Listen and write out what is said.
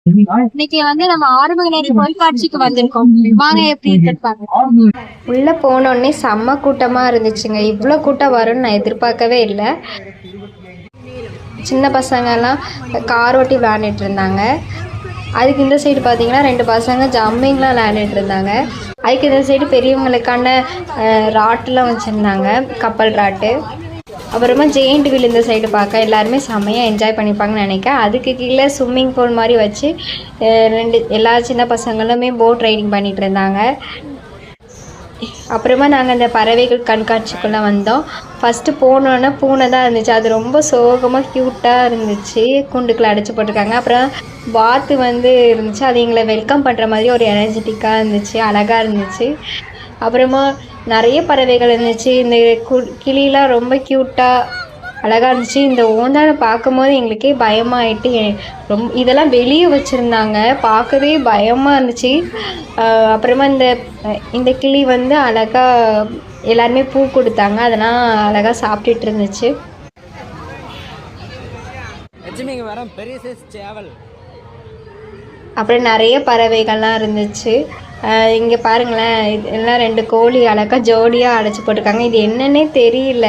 இன்னைக்கு வந்து நம்ம ஆறுமுகநேரி பொருட்காட்சிக்கு வந்திருக்கோம். வாங்க எப்படி இருக்குன்னு உள்ளே போனோடனே செம்ம கூட்டமாக இருந்துச்சுங்க. இவ்வளோ கூட்டம் வரும்னு நான் எதிர்பார்க்கவே இல்லை. சின்ன பசங்கள்லாம் கார் ஓட்டி விளையாண்டுட்டு இருந்தாங்க. அதுக்கு இந்த சைடு பார்த்தீங்கன்னா 2 பசங்க ஜம்மிங்லாம் விளையாண்டுட்டு இருந்தாங்க. அதுக்கு இந்த சைடு பெரியவங்களுக்கான ராட்டுலாம் வச்சுருந்தாங்க, கப்பல் ராட்டு. அப்புறமா ஜெயிண்ட் வீல் இந்த சைடு பார்க்க எல்லாருமே செம்மையாக என்ஜாய் பண்ணிப்பாங்கன்னு நினைக்கிறேன். அதுக்கு கீழே ஸ்விம்மிங் பூல் மாதிரி வச்சு எல்லா சின்ன பசங்களுமே போட் ரைடிங் பண்ணிகிட்டு இருந்தாங்க. அப்புறமா நாங்கள் அந்த பறவைகள் கண்காட்சிக்குள்ளே வந்தோம். ஃபஸ்ட்டு போனோன்னே பூனை தான் இருந்துச்சு. அது ரொம்ப சோகமாக க்யூட்டாக இருந்துச்சு. கூண்டுக்குள்ளே அடைச்சி போட்டிருக்காங்க. அப்புறம் வாத்து வந்து இருந்துச்சு. அது எங்களை வெல்கம் பண்ணுற மாதிரி ஒரு எனர்ஜெட்டிக்காக இருந்துச்சு, அழகாக இருந்துச்சு. அப்புறமா நிறைய பறவைகள் இருந்துச்சு. இந்த கிளிலாம் ரொம்ப க்யூட்டாக அழகாக இருந்துச்சு. இந்த ஓந்தானை பார்க்கும்போது எங்களுக்கே பயமாயிட்டு இதெல்லாம் வெளியே வச்சுருந்தாங்க, பார்க்கவே பயமாக இருந்துச்சு. அப்புறமா இந்த கிளி வந்து அழகாக எல்லாருமே பூ கொடுத்தாங்க, அதெல்லாம் அழகாக சாப்பிட்டுட்டு இருந்துச்சு. அப்புறம் நிறைய பறவைகள்லாம் இருந்துச்சு. இங்கே பாருங்களேன், எல்லாம் 2 கோழி அழகாக ஜோடியாக அடைச்சி போட்டிருக்காங்க. இது என்னன்னே தெரியல.